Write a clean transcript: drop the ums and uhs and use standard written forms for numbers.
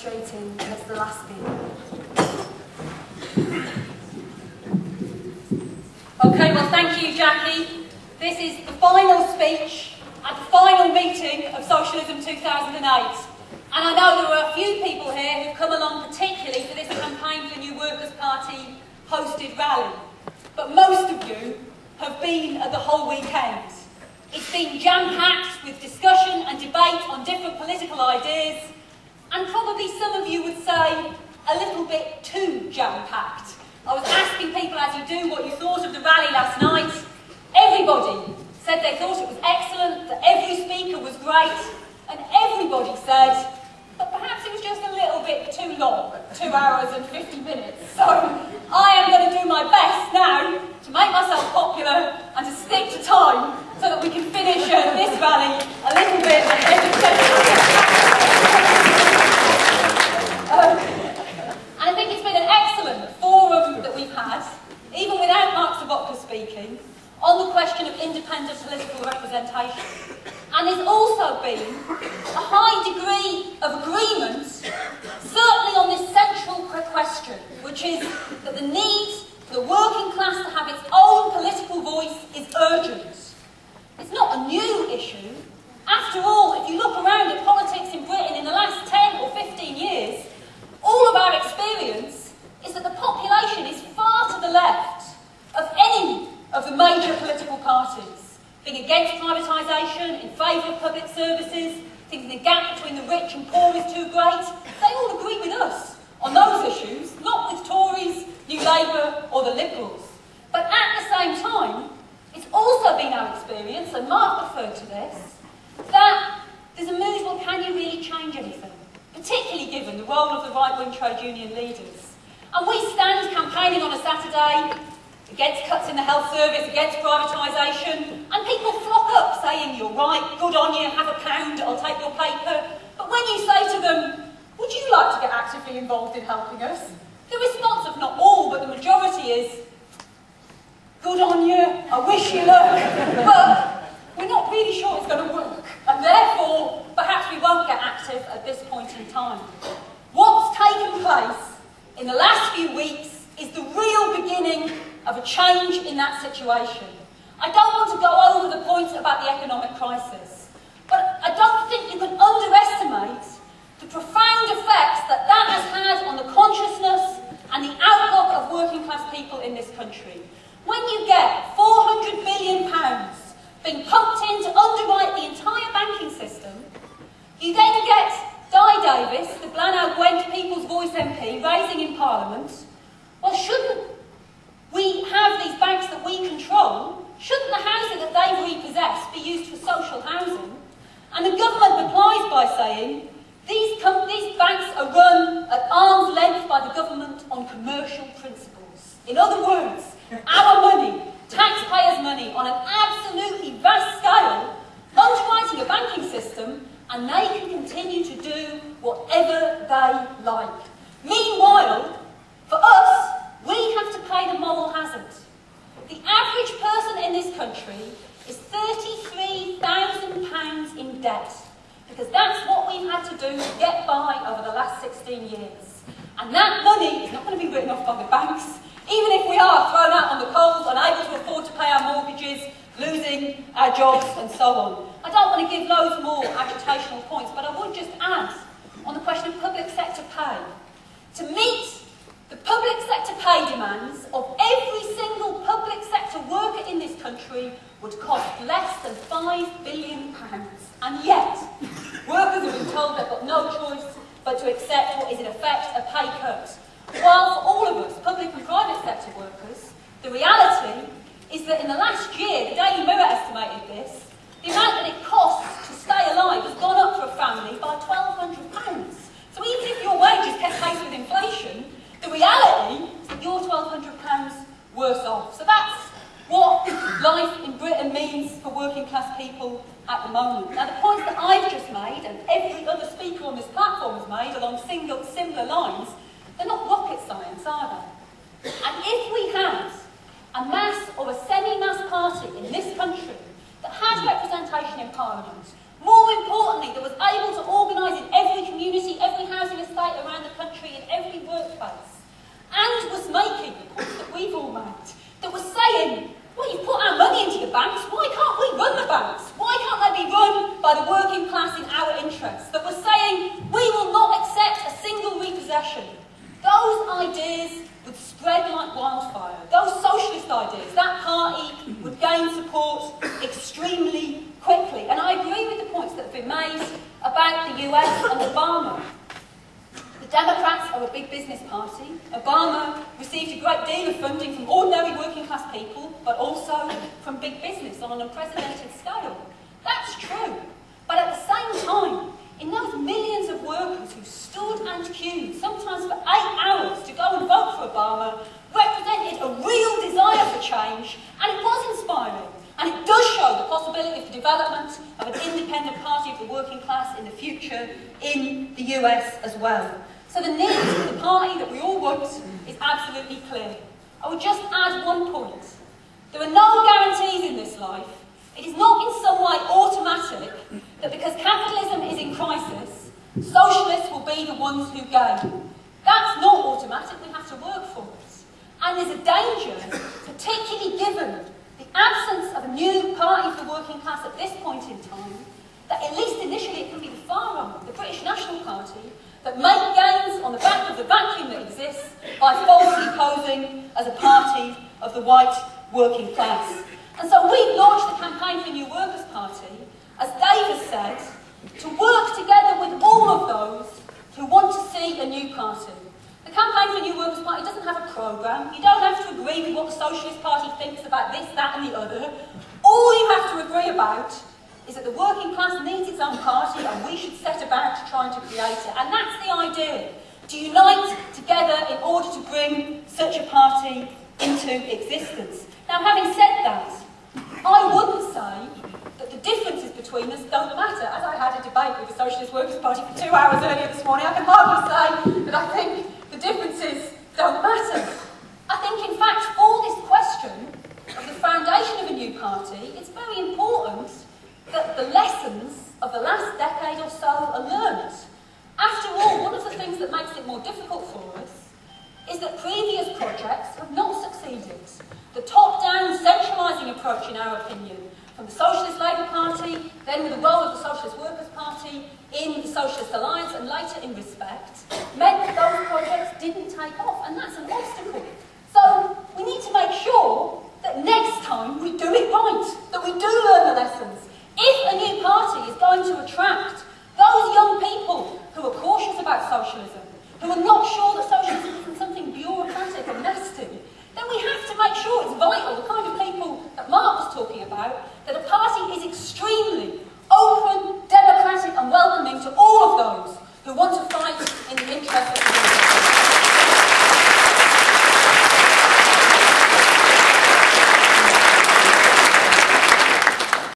frustrating as the last bit. Okay, well thank you, Jackie. This is the final speech at the final meeting of Socialism 2008. And I know there are a few people here who've come along particularly for this Campaign for New Workers' Party hosted rally. But most of you have been at the whole weekend. It's been jam-packed with discussion and debate on different political ideas, and probably some of you would say a little bit too jam-packed. I was asking people as you do what you thought of the rally last night. Everybody said they thought it was excellent, that every speaker was great, and everybody said that perhaps it was just a little bit too long, 2 hours and 50 minutes. So I am going to do my best now to make myself popular and to stick to time so that we can finish this rally a little bit ahead of schedule. And I think it's been an excellent forum that we've had, even without Mark Sobotka speaking, on the question of independent political representation. And there's also been a high degree of agreement, certainly on this central question, which is that the need for the working class to have its own political voice is urgent. It's not a new issue. After all, if you look around at politics in Britain in the last 10 or 15 years, all of our experience is that the population is far to the left of any of the major political parties, being against privatisation, in favour of public services, thinking the gap between the rich and poor is too great. They all agree with us on those issues, not with Tories, New Labour or the Liberals. But at the same time, it's also been our experience, and Mark referred to this, that there's a mood, well, can you really change anything? Particularly given the role of the right-wing trade union leaders. And we stand campaigning on a Saturday against cuts in the health service, against privatisation, and people flock up saying, you're right, good on you, have a pound, I'll take your paper. But when you say to them, would you like to get actively involved in helping us? The response of not all, but the majority is, good on you, I wish you luck, but we're not really sure it's going to work, and therefore, perhaps we won't get active at this point in time. What's taken place in the last few weeks is the real beginning of a change in that situation. I don't want to go over the points about the economic crisis, but I don't think you can underestimate the profound effects that that has had on the consciousness and the outlook of working class people in this country. When you get £400 billion being pumped in to underwrite the entire banking system, you then get Di Davis, the Blaenau Gwent People's Voice MP, raising in Parliament, well, shouldn't we have these banks that we control? Shouldn't the housing that they repossess be used for social housing? And the government replies by saying, these banks are run at arm's length by the government on commercial principles. In other words, our money, taxpayers' money, on an absolutely vast scale, underwriting a banking system, and they can continue to do whatever they like. Meanwhile, for us, we have to pay the moral hazard. The average person in this country is £33,000 in debt, because that's what we've had to do to get by over the last 16 years. And that money is not going to be written off by the banks, even if we are thrown out on the coals, unable to afford to pay our mortgages, losing our jobs and so on. I don't want to give loads more agitational points, but I would just add on the question of public sector pay. To meet the public sector pay demands of every single public sector worker in this country would cost less than £5 billion. And yet, workers have been told they've got no choice but to accept what is in effect a pay cut. While for all of us, public and private sector workers, the reality is that in the last year, the Daily Mirror estimated this, the amount that it costs to stay alive has gone up for a family by £1,200. So even if your wages kept pace with inflation, the reality is that you're £1,200 worse off. So that's what life in Britain means for working class people at the moment. Now the points that I've just made, and every other speaker on this platform has made along similar lines, they're not rocket science, are they? And if we had a mass or a semi-mass party in this country that had representation in Parliament, more more importantly, that was able to organise in every community, every housing estate around the country, in every workplace, and was making the points that we've all made, that was saying, well, you've put our money into the banks, why can't we run the banks? Why can't they be run by the working class in our interests? That was saying, we will not accept a single repossession. Those ideas would spread like wildfire. Those socialist ideas, that party would gain support extremely quickly. And I agree with the points that have been made about the US and Obama. The Democrats are a big business party. Obama received a great deal of funding from ordinary working class people, but also from big business on an unprecedented scale. That's true. But at the same time, in those millions of workers who stood and queued, sometimes for 8 hours, to go and vote for Obama, represented a real desire for change, and it was inspiring. And it does show the possibility of the development of an independent party of the working class in the future in the US as well. So the need for the party that we all want is absolutely clear. I would just add one point. There are no guarantees in this life. It is not in some way automatic that because capitalism is in crisis, socialists will be the ones who gain. That's not automatic, we have to work for it. And there's a danger, particularly given the absence of a new party for the working class at this point in time, that at least initially it can be the far right, the British National Party, that make gains on the back of the vacuum that exists by falsely posing as a party of the white working class. And so we've launched the Campaign for a New Workers' Party, as Dave has said, to work together with all of those who want to see a new party. The Campaign for a New Workers' Party doesn't have a programme. You don't have to agree with what the Socialist Party thinks about this, that and the other. All you have to agree about is that the working class needs its own party and we should set about trying to create it. And that's the idea, to unite together in order to bring such a party into existence. Now, having said that, I wouldn't say that the differences between us don't matter. As I had a debate with the Socialist Workers' Party for 2 hours earlier this morning, I can hardly say that I think the differences don't matter. I think, in fact, for this question of the foundation of a new party, it's very important that the lessons of the last decade or so are learned. After all, one of the things that makes it more difficult for us is that previous projects have not succeeded. The top-down, centralising approach, in our opinion, from the Socialist Labour Party, then with the role of the Socialist Workers' Party in the Socialist Alliance, and later in Respect, meant that those projects didn't take off, and that's an obstacle. So we need to make sure that next time we do it right, that we do learn the lessons. If a new party is going to attract those young people who are cautious about socialism, who are not sure that socialism isn't something bureaucratic and nasty, then we have to make sure it's vital, the kind of people that Mark was talking about, that